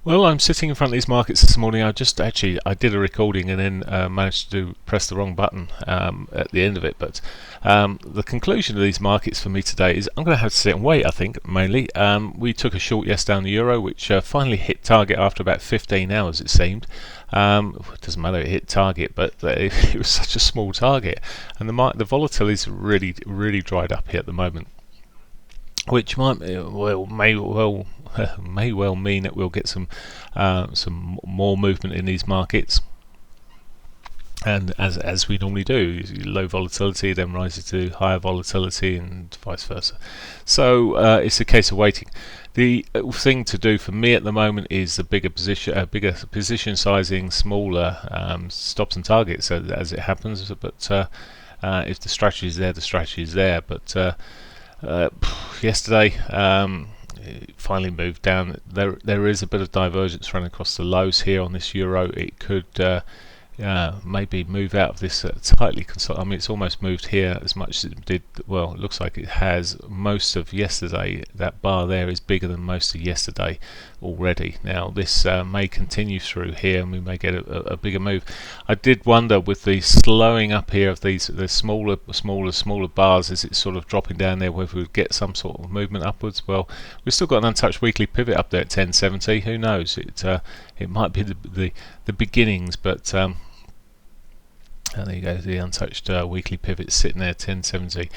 Well, I'm sitting in front of these markets this morning. I did a recording and then managed to press the wrong button at the end of it. But the conclusion of these markets for me today is I'm going to have to sit and wait, I think, mainly. We took a short yesterday on the euro, which finally hit target after about 15 hours, it seemed. It doesn't matter, it hit target, but it was such a small target. And the volatility's really dried up here at the moment, which may well mean that we'll get some more movement in these markets, and as we normally do, low volatility then rises to higher volatility and vice versa. So it's a case of waiting. The thing to do for me at the moment is the bigger position sizing, smaller stops and targets as it happens. But if the strategy is there, the strategy is there. But yesterday it finally moved down. There is a bit of divergence running across the lows here on this euro. It could maybe move out of this tightly consolidated. I mean, it's almost moved here as much as it did. Well, it looks like it has most of yesterday. That bar there is bigger than most of yesterday already. Now this may continue through here, and we may get a bigger move. I did wonder with the slowing up here of the smaller bars as it's sort of dropping down there, whether we would get some sort of movement upwards. Well, we've still got an untouched weekly pivot up there at 1070. Who knows? It might be the beginnings, but and there you go, the untouched weekly pivot sitting there, 1070.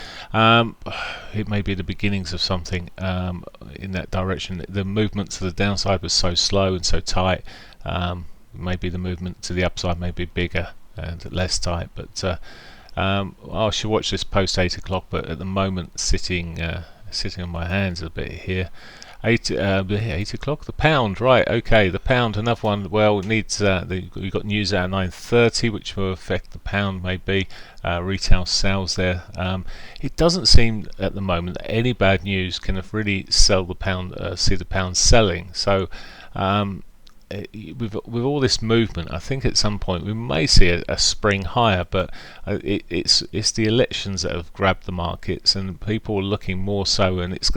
It may be the beginnings of something in that direction. The movement to the downside was so slow and so tight. Maybe the movement to the upside may be bigger and less tight. But I should watch this post 8 o'clock. But at the moment, sitting on my hands a bit here. 8 o'clock, the pound, right? Okay, the pound, another one. Well, it needs. We got news out at 9:30, which will affect the pound. Maybe retail sales there. It doesn't seem at the moment that any bad news can have really sell the pound. See the pound selling. So with all this movement, I think at some point we may see a spring higher. But it's the elections that have grabbed the markets, and people are looking more so. And it's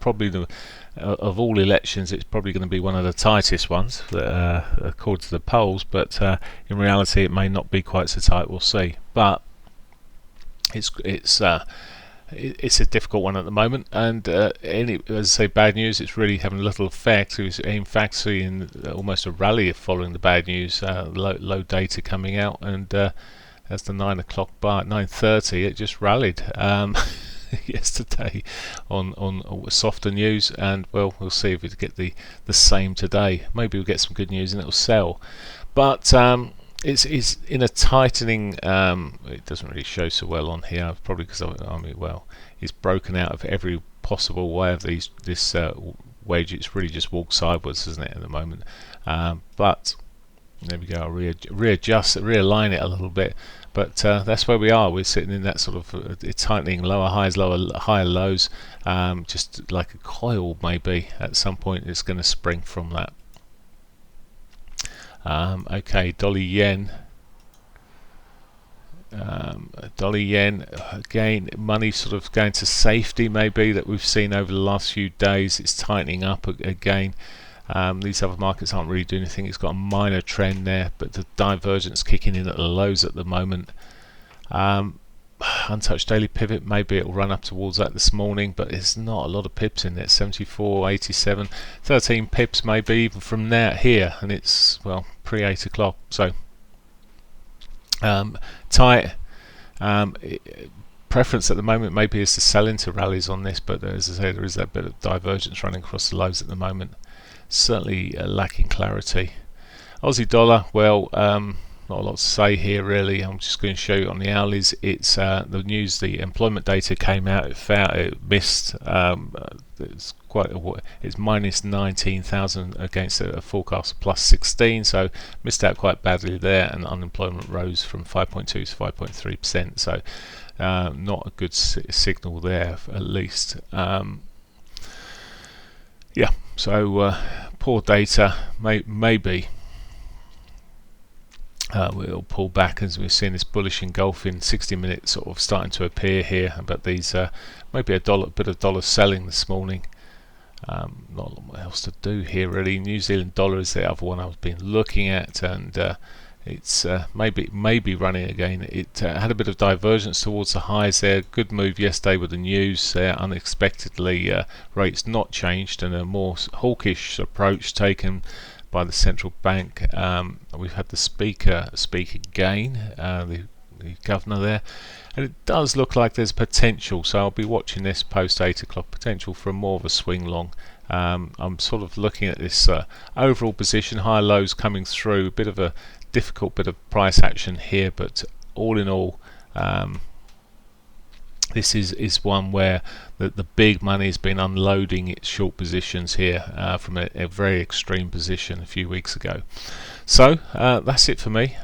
probably of all elections, it's probably going to be one of the tightest ones, according to the polls. But in reality, it may not be quite so tight. We'll see. But it's a difficult one at the moment. And as I say, bad news. It's really having a little effect. In fact, seeing almost a rally following the bad news. Low data coming out, and as the 9 o'clock bar at 9:30, it just rallied. Yesterday on softer news, and well, we'll see if we get the same today. Maybe we'll get some good news and it'll sell. But it's in a tightening. It doesn't really show so well on here, probably because it's broken out of every possible way of this wedge. It's really just walked sideways, isn't it, at the moment? But there we go. I'll realign it a little bit. But that's where we are. We're sitting in that sort of tightening, lower highs, higher lows, just like a coil maybe. At some point it's going to spring from that. Okay, dollar yen. Dollar yen, again, money sort of going to safety maybe that we've seen over the last few days. It's tightening up again. These other markets aren't really doing anything. It's got a minor trend there, but the divergence kicking in at the lows at the moment. Untouched daily pivot, maybe it will run up towards that this morning, but there's not a lot of pips in there. 74, 87, 13 pips maybe even from here, and it's, well, pre 8 o'clock. So tight. Preference at the moment maybe is to sell into rallies on this, but as I say, there is that bit of divergence running across the lows at the moment. Certainly lacking clarity. Aussie dollar, well, not a lot to say here really. I'm just going to show you on the hourlies. It's the news, the employment data came out. It missed. It's minus 19,000 against a forecast of plus 16, so missed out quite badly there. And unemployment rose from 5.2 to 5.3%. So not a good signal there, at least. Yeah. So poor data, maybe we'll pull back as we're seeing this bullish engulfing 60 minutes sort of starting to appear here, but these maybe a bit of dollar selling this morning. Not a lot else to do here really. New Zealand dollar is the other one I've been looking at, and it's maybe running again. It had a bit of divergence towards the highs there. Good move yesterday with the news there. Unexpectedly, rates not changed, and a more hawkish approach taken by the central bank. We've had the speaker speak again, the governor there, and it does look like there's potential, so I'll be watching this post 8 o'clock, potential for more of a swing long. I'm sort of looking at this overall position, high lows coming through, a bit of a difficult bit of price action here, but all in all, this is one where the big money has been unloading its short positions here from a very extreme position a few weeks ago. So that's it for me.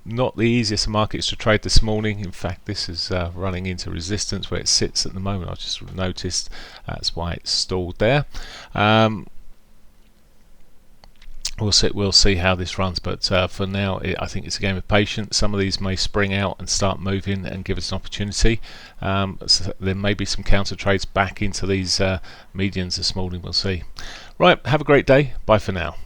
Not the easiest of markets to trade this morning. In fact, this is running into resistance where it sits at the moment. I've just noticed that's why it's stalled there. We'll see how this runs, but for now I think it's a game of patience. Some of these may spring out and start moving and give us an opportunity. So there may be some counter trades back into these medians this morning. We'll see. Right, have a great day. Bye for now.